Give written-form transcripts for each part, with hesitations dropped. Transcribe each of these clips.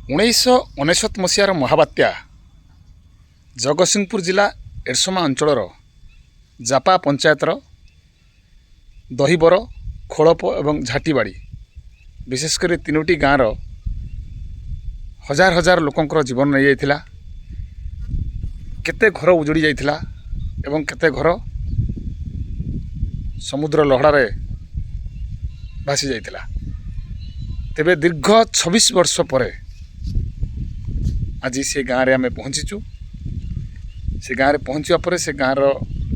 1999 ମସିହାର ମହାବାତ୍ୟା ଜଗତସିଂହପୁର ଜିଲ୍ଲା ଏରସମା ଅଞ୍ଚଳର ଜାପା ପଞ୍ଚାୟତର ଦହିବର ଖୋଳପ ଏବଂ ଝାଟିବାଡ଼ି ବିଶେଷ କରି ତିନୋଟି ଗାଁର ହଜାର ହଜାର ଲୋକଙ୍କର ଜୀବନ ନେଇଯାଇଥିଲା। କେତେ ଘର ଉଜୁଡ଼ି ଯାଇଥିଲା ଏବଂ କେତେ ଘର ସମୁଦ୍ର ଲହଡ଼ାରେ ଭାସି ଯାଇଥିଲା। ତେବେ ଦୀର୍ଘ 26 ବର୍ଷ ପରେ ଆଜି ସେ ଗାଁରେ ଆମେ ପହଞ୍ଚିଛୁ। ସେ ଗାଁରେ ପହଞ୍ଚିବା ପରେ ସେ ଗାଁର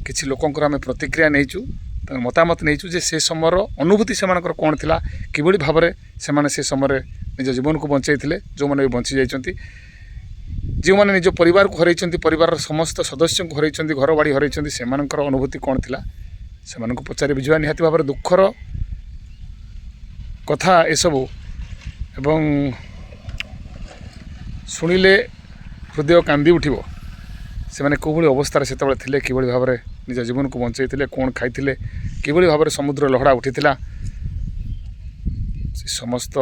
କିଛି ଲୋକଙ୍କର ଆମେ ପ୍ରତିକ୍ରିୟା ନେଇଛୁ, ତାଙ୍କ ମତାମତ ନେଇଛୁ ଯେ ସେ ସମୟର ଅନୁଭୂତି ସେମାନଙ୍କର କ'ଣ ଥିଲା, କିଭଳି ଭାବରେ ସେମାନେ ସେ ସମୟରେ ନିଜ ଜୀବନକୁ ବଞ୍ଚାଇଥିଲେ, ଯେଉଁମାନେ ବି ବଞ୍ଚି ଯାଇଛନ୍ତି, ଯେଉଁମାନେ ନିଜ ପରିବାରକୁ ହରାଇଛନ୍ତି, ପରିବାରର ସମସ୍ତ ସଦସ୍ୟଙ୍କୁ ହରାଇଛନ୍ତି, ଘରବାଡ଼ି ହରାଇଛନ୍ତି, ସେମାନଙ୍କର ଅନୁଭୂତି କ'ଣ ଥିଲା ସେମାନଙ୍କୁ ପଚାରି ବୁଝିବା ନିହାତି ଭାବରେ ଦୁଃଖର କଥା ଏସବୁ। ଏବଂ ଶୁଣିଲେ ହୃଦୟ କାନ୍ଦି ଉଠିବ। ସେମାନେ କେଉଁଭଳି ଅବସ୍ଥାରେ ସେତେବେଳେ ଥିଲେ, କିଭଳି ଭାବରେ ନିଜ ଜୀବନକୁ ବଞ୍ଚାଇଥିଲେ, କ'ଣ ଖାଇଥିଲେ, କିଭଳି ଭାବରେ ସମୁଦ୍ର ଲହଡ଼ା ଉଠିଥିଲା, ସେ ସମସ୍ତ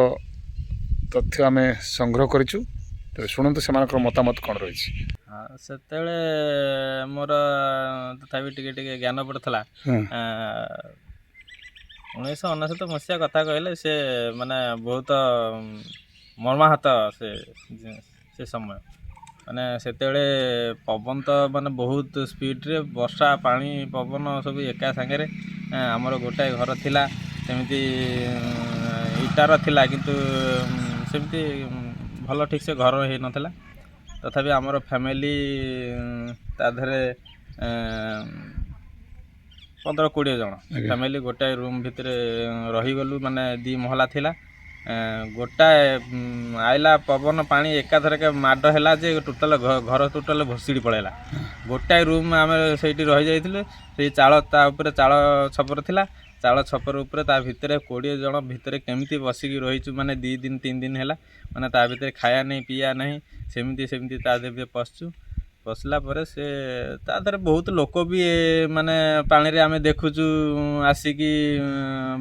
ତଥ୍ୟ ଆମେ ସଂଗ୍ରହ କରିଛୁ। ତେବେ ଶୁଣନ୍ତୁ ସେମାନଙ୍କର ମତାମତ କ'ଣ ରହିଛି। ସେତେବେଳେ ମୋର ତଥାପି ଟିକେ ଟିକେ ଜ୍ଞାନ ପଡ଼ୁଥିଲା। 1999 ମସିହା କଥା କହିଲେ ସେ ମାନେ ବହୁତ ମର୍ମାହତ ସେ ସମୟ। ମାନେ ସେତେବେଳେ ପବନ ତ ମାନେ ବହୁତ ସ୍ପିଡ଼ରେ, ବର୍ଷା ପାଣି ପବନ ସବୁ ଏକା ସାଙ୍ଗରେ। ଆମର ଗୋଟାଏ ଘର ଥିଲା, ସେମିତି ଇଟାର ଥିଲା, କିନ୍ତୁ ସେମିତି ଭଲ ଠିକ୍ସେ ଘର ହେଇନଥିଲା। ତଥାପି ଆମର ଫ୍ୟାମିଲି ତା ଦେହରେ 15-20 ଜଣ ଫ୍ୟାମିଲି ଗୋଟାଏ ରୁମ୍ ଭିତରେ ରହିଗଲୁ। ମାନେ 2 ମହଲା ଥିଲା। ଗୋଟାଏ ଆଇଲା ପବନ ପାଣି ଏକାଥରକେ ମାଡ଼ ହେଲା ଯେ ଟୋଟାଲ ଘର ଟୋଟାଲ ଭସିଡ଼ି ପଳାଇଲା। ଗୋଟାଏ ରୁମ୍ ଆମେ ସେଇଠି ରହିଯାଇଥିଲୁ। ସେଇ ଚାଳ, ତା ଉପରେ ଚାଳ ଛପର ଥିଲା। ଚାଳ ଛପର ଉପରେ ତା ଭିତରେ 20 ଜଣ ଭିତରେ କେମିତି ବସିକି ରହିଛୁ, ମାନେ 2 ଦିନ 3 ଦିନ ହେଲା। ମାନେ ତା ଭିତରେ ଖାଇବା ନାହିଁ, ପିଇବା ନାହିଁ, ସେମିତି ତା ଦେହରେ ପଶିଲା ପରେ ସେ ତା ଦେହରେ ବହୁତ ଲୋକ ବି ମାନେ ପାଣିରେ ଆମେ ଦେଖୁଛୁ ଆସିକି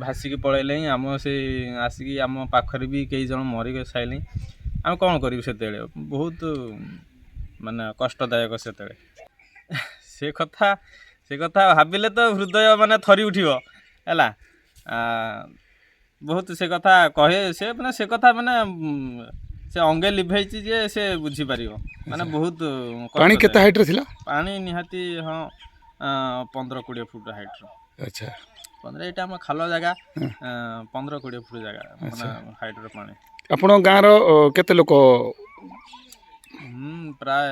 ଭାସିକି ପଳେଇଲେ। ଆମ ସେଇ ଆସିକି ଆମ ପାଖରେ ବି କେଇ ଜଣ ମରି ସାଇଲେଣି। ଆମେ କ'ଣ କରିବୁ? ସେତେବେଳେ ବହୁତ ମାନେ କଷ୍ଟଦାୟକ ସେତେବେଳେ। ସେ କଥା ଭାବିଲେ ତ ହୃଦୟ ମାନେ ଥରି ଉଠିବ ହେଲା। ବହୁତ ସେ କଥା କହେ, ସେ କଥା ମାନେ ସେ ଅଙ୍ଗେ ଲିଭେଇଛି ଯେ ସେ ବୁଝିପାରିବ। ମାନେ ବହୁତ ପାଣି କେତେ ହାଇଟ୍ରେ ଥିଲା? ପାଣି ନିହାତି 15-20 ଫୁଟ ହାଇଟ୍ର। ଆଚ୍ଛା, 15, ଏଇଟା ଆମ ଖାଲ ଜାଗା। 15-20 ଫୁଟ ଜାଗା ମାନେ ହାଇଟ୍ର ପାଣି। ଆପଣଙ୍କ ଗାଁର କେତେ ଲୋକ? ପ୍ରାୟ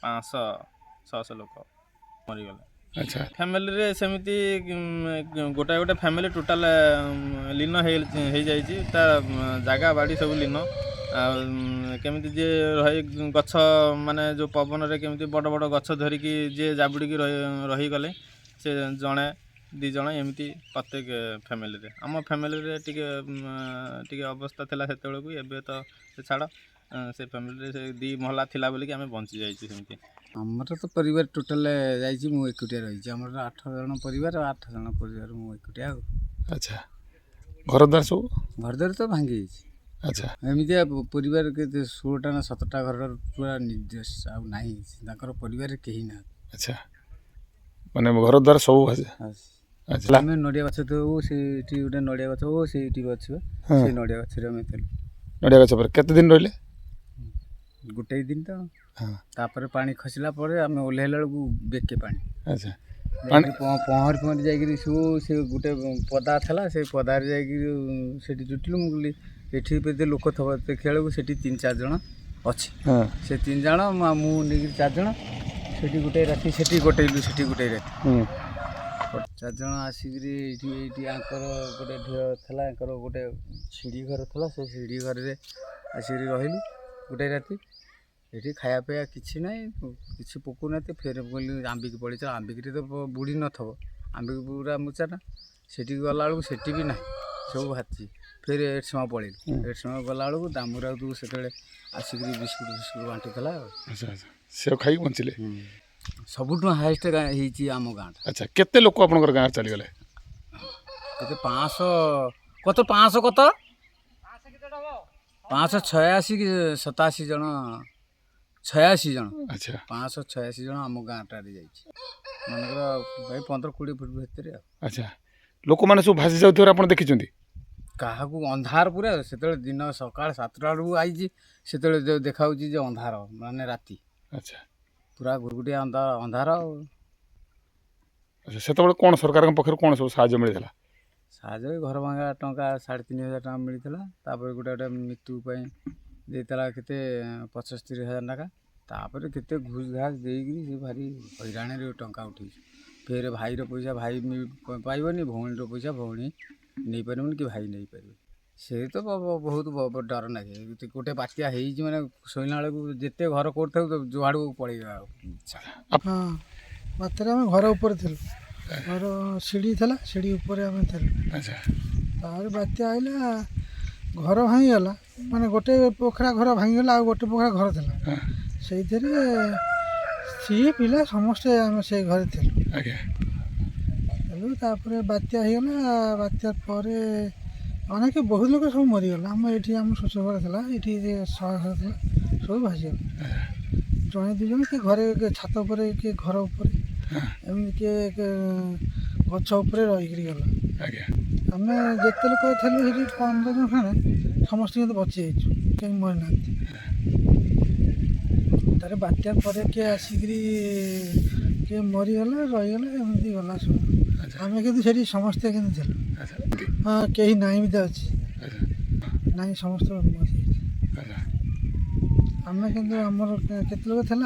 500-600 ଲୋକ ମରିଗଲେ। ଆଚ୍ଛା, ଫ୍ୟାମିଲିରେ ସେମିତି ଗୋଟାଏ ଫ୍ୟାମିଲି ଟୋଟାଲ ଲୀନ ହେଇଯାଇଛି। ତା ଜାଗା ବାଡ଼ି ସବୁ ଲୀନ। ଆଉ କେମିତି ଯିଏ ଗଛ ମାନେ ଯେଉଁ ପବନରେ କେମିତି ବଡ଼ ବଡ଼ ଗଛ ଧରିକି ଯିଏ ଜାବୁଡ଼ିକି ରହିଗଲେ, ସେ 1-2 ଜଣ ଏମିତି ପ୍ରତ୍ୟେକ ଫ୍ୟାମିଲିରେ। ଆମ ଫ୍ୟାମିଲିରେ ଟିକେ ଅବସ୍ଥା ଥିଲା ସେତେବେଳକୁ। ଏବେ ତ ସେ ଛାଡ଼। ସେ ଫ୍ୟାମିଲିରେ ସେ 2 ମହଲା ଥିଲା ବୋଲିକି ଆମେ ବଞ୍ଚି ଯାଇଛୁ ସେମିତି। ଆମର ତ ପରିବାର ଟୋଟାଲ ଯାଇଛି, ମୁଁ ଏକୁଟିଆ ରହିଛି। ଆମର 8 ଜଣ ପରିବାର, 8 ଜଣ ପରିବାର ମୁଁ ଏକୁଟିଆ ଆଉ। ଆଚ୍ଛା, ଘରଦ୍ୱାର ସବୁ? ଘରଦ୍ୱାର ତ ଭାଙ୍ଗି ଯାଇଛି। ଆଚ୍ଛା, ଏମିତିଆ ପରିବାର କେତେ 16ଟା ନା 17ଟା ଘରର ପୁରା ନିର୍ଦ୍ଦେଶ ଆଉ ନାହିଁ। ତାଙ୍କର ପରିବାରରେ କେହି ନାହାନ୍ତି। ଆଚ୍ଛା, ମାନେ ଘରଦ୍ୱାର ସବୁ? ଆଚ୍ଛା, ଆମେ ନଡ଼ିଆ ଗଛ ଥିବୁ, ସେଇଠି ଗୋଟେ ନଡ଼ିଆ ଗଛ ହବ, ସେଇଠି ଗଛ, ସେଇ ନଡ଼ିଆ ଗଛରେ ଆମେ ଥିଲୁ। ନଡ଼ିଆ ଗଛ ପରେ କେତେ ଦିନ ରହିଲେ? ଗୋଟାଏ ଦିନ ତ। ତାପରେ ପାଣି ଖସିଲା ପରେ ଆମେ ଓହ୍ଲେଇଲା ବେଳକୁ ବେକେ ପାଣି। ଆଚ୍ଛା, ପହଁରି ଯାଇକିରି ସେ ଗୋଟେ ପଦା ଥିଲା, ସେ ପଦାରେ ଯାଇକିରି ସେଠି ଜୁଟିଲୁ। ମୁଁ କହିଲି ଏଠି ବୋଧେ ଲୋକ ଥବ, ଦେଖିଲା ବେଳକୁ ସେଠି 3-4 ଜଣ ଅଛି। ସେ 3 ଜଣ, ମୁଁ ନେଇକିରି 4 ଜଣ ସେଠି ଗୋଟାଏ ରାତି ସେଠି ଗୋଟେଇଲୁ। ସେଠି ଗୋଟାଏ ରାତି 4 ଜଣ ଆସିକିରି ଏଇଠି ଆଙ୍କର ଗୋଟେ ଢିଅ ଥିଲା, ଆଙ୍କର ଗୋଟେ ସିଢ଼ି ଘର ଥିଲା। ସେ ସିଢ଼ି ଘରରେ ଆସିକିରି ରହିଲୁ ଗୋଟାଏ ରାତି। ଏଠି ଖାଇବା ପିଇବା କିଛି ନାହିଁ, କିଛି ପକାଉନାହାନ୍ତି। ଫେର କହିଲି ଆମ୍ବିକି ପଳେଇଛ। ଆମ୍ବିକିରେ ତ ବୁଡ଼ି ନଥିବ, ଆମ୍ବିକି ପୁରା ମୁଚାଟା। ସେଠିକି ଗଲାବେଳକୁ ସେଠି ବି ନାହିଁ, ସବୁ ଭାତିଛି। ଫେର ଏରସମା ପଳେଇଲୁ। ଏରସମା ଗଲାବେଳକୁ ଦାମୁରାକୁ ସେତେବେଳେ ଆସିକିରି ବିସ୍କୁଟ ବାଣ୍ଟୁଥିଲା ଆଉ। ଆଚ୍ଛା, ସେଉ ଖାଇକି ବଞ୍ଚିଲେ। ସବୁଠୁ ହାଏଷ୍ଟ ହେଇଛି ଆମ ଗାଁଟା। ଆଚ୍ଛା, କେତେ ଲୋକ ଆପଣଙ୍କର ଗାଁରେ ଚାଲିଗଲେ? କେତେ 500 କତ 500 କତ 586 କି 87 ଜଣ 86 ଜଣ ଆଚ୍ଛା 586 ଜଣ ଆମ ଗାଁଟାରେ ଯାଇଛି ମନେକର ଭାଇ 15-20 ଫୁଟ ଭିତରେ ଆଉ ଆଚ୍ଛା ଲୋକମାନେ ସବୁ ଭାସି ଯାଉଥିବାର ଆପଣ ଦେଖିଛନ୍ତି? କାହାକୁ ଅନ୍ଧାର ପୁରା ସେତେବେଳେ ଦିନ ସକାଳ 7ଟା ବେଳକୁ ଆଇଛି ସେତେବେଳେ ଦେଖାଉଛି ଯେ ଅନ୍ଧାର ମାନେ ରାତି ଆଚ୍ଛା ପୁରା ଗୁରୁଗୁଟିଆ ଅନ୍ଧାର ଆଉ ଆଚ୍ଛା ସେତେବେଳେ କ'ଣ ସରକାରଙ୍କ ପକ୍ଷରୁ କ'ଣ ସବୁ ସାହାଯ୍ୟ ମିଳିଥିଲା? ସାହାଯ୍ୟ ଘର ଭଙ୍ଗା ଟଙ୍କା 3,500 ଟଙ୍କା ମିଳିଥିଲା ତାପରେ ଗୋଟେ ମୃତ୍ୟୁ ପାଇଁ ଦେଇଥିଲା କେତେ 75,000 ଟଙ୍କା ତାପରେ କେତେ ଘୁଷ ଘାସ ଦେଇକିରି ସେ ଭାରି ହଇରାଣରେ ଟଙ୍କା ଉଠେଇଛି ଫେର ଭାଇର ପଇସା ଭାଇ ପାଇବନି ଭଉଣୀର ପଇସା ଭଉଣୀ ନେଇପାରିବନି କି ଭାଇ ନେଇପାରିବନି ସେ ତ ବହୁତ ଡର ଲାଗେ ଗୋଟେ ବାତ୍ୟା ହେଇଛି ମାନେ ଶୋଇଲା ବେଳକୁ ଯେତେ ଘର କରୁଥାଉ ଯୁଆଡ଼କୁ ପଳେଇବା ଇଚ୍ଛା ହଁ ବାତ୍ୟାରେ ଆମେ ଘର ଉପରେ ଥିଲୁ ଘର ସିঁଢ଼ି ଥିଲା ସିঁଢ଼ି ଉପରେ ଆମେ ଥିଲୁ ଆଚ୍ଛା ତାପରେ ବାତ୍ୟା ଆଇଲା ଘର ଭାଙ୍ଗିଗଲା ମାନେ ଗୋଟେ ପୋଖରା ଘର ଭାଙ୍ଗିଗଲା ଆଉ ଗୋଟେ ପୋଖରା ଘର ଥିଲା ସେଇଥିରେ ସ୍ତ୍ରୀ ପିଲା ସମସ୍ତେ ଆମେ ସେଇ ଘରେ ଥିଲୁ ଆଜ୍ଞା ତାପରେ ବାତ୍ୟା ହେଇଗଲା ବାତ୍ୟା ପରେ ଅନେକ ବହୁତ ଲୋକ ସବୁ ମରିଗଲା ଆମ ଏଠି ଆମ ଶ୍ୱଶୁର ଘର ଥିଲା ଏଠି 100 ଘର ଥିଲା ସବୁ ଭାସିଗଲା ଜଣେ ଦୁଇ ଜଣ କିଏ ଘରେ ଛାତ ଉପରେ କିଏ ଘର ଉପରେ ଏମିତି କିଏ ଗଛ ଉପରେ ରହିକିରି ଗଲା ଆଜ୍ଞା ଆମେ ଯେତେ ଲୋକ ଥିଲୁ ସେଠି 15 ଜଣ ଖଣ୍ଡେ ସମସ୍ତେ କିନ୍ତୁ ବଞ୍ଚି ଯାଇଛୁ କେହି ମରିନାହାନ୍ତି ତାର ବାତ୍ୟା ପରେ କିଏ ଆସିକିରି କିଏ ମରିଗଲା ରହିଗଲା ଏମିତି ଗଲା ସବୁ ଆମେ କିନ୍ତୁ ସେଠି ସମସ୍ତେ କିନ୍ତୁ ଥିଲୁ ହଁ କେହି ନାହିଁ ବି ଅଛି ନାହିଁ ସମସ୍ତେ ମରିଯାଇଛି ଆମେ କିନ୍ତୁ ଆମର କେତେ ଲୋକ ଥିଲା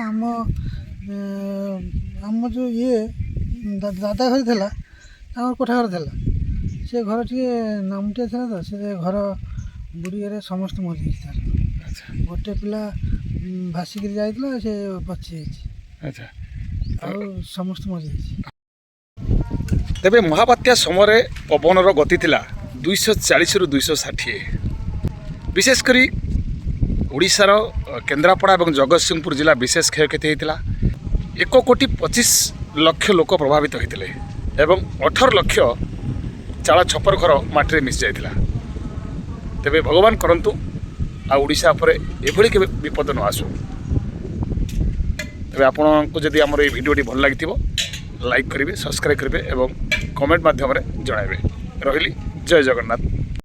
ଆମ ଯେଉଁ ଦାଦା ଘର ଥିଲା ତାଙ୍କର କୋଠା ଘର ଥିଲା ସେ ଘର ଟିକେ ନାମଟିଆ ଥିଲା ତ ସେ ଘର ବୁଡ଼ିଗଲେ ସମସ୍ତେ ମରିଯାଇଛି ତାର ଗୋଟେ ପିଲା ଭାସିକିରି ଯାଇଥିଲା ସେ ବଚିଯାଇଛି ଆଚ୍ଛା ଆଉ ସମସ୍ତେ ମରିଯାଇଛି ତେବେ ମହାବାତ୍ୟା ସମୟରେ ପବନର ଗତି ଥିଲା 240ରୁ 260 ବିଶେଷ କରି ଓଡ଼ିଶାର କେନ୍ଦ୍ରାପଡ଼ା ଏବଂ ଜଗତସିଂହପୁର ଜିଲ୍ଲା ବିଶେଷ କ୍ଷୟକ୍ଷତି ହୋଇଥିଲା 1,25,00,000 ଲୋକ ପ୍ରଭାବିତ ହୋଇଥିଲେ ଏବଂ 18 ଲକ୍ଷ ଚାଳ ଛପର ଘର ମାଟିରେ ମିଶି ଯାଇଥିଲା ତେବେ ଭଗବାନ କରନ୍ତୁ ଆଉ ଓଡ଼ିଶା ଉପରେ ଏଭଳି କେବେ ବିପଦ ନ ଆସୁ ତେବେ ଆପଣଙ୍କୁ ଯଦି ଆମର এই ଭିଡ଼ିଓଟି ଭଲ ଲାଗିଥିବ ଲାଇକ୍ କରିବେ ସବସ୍କ୍ରାଇବ୍ କରିବେ ଏବଂ କମେଣ୍ଟ ମାଧ୍ୟମରେ ଜଣାଇବେ ରହିଲି ଜୟ ଜଗନ୍ନାଥ।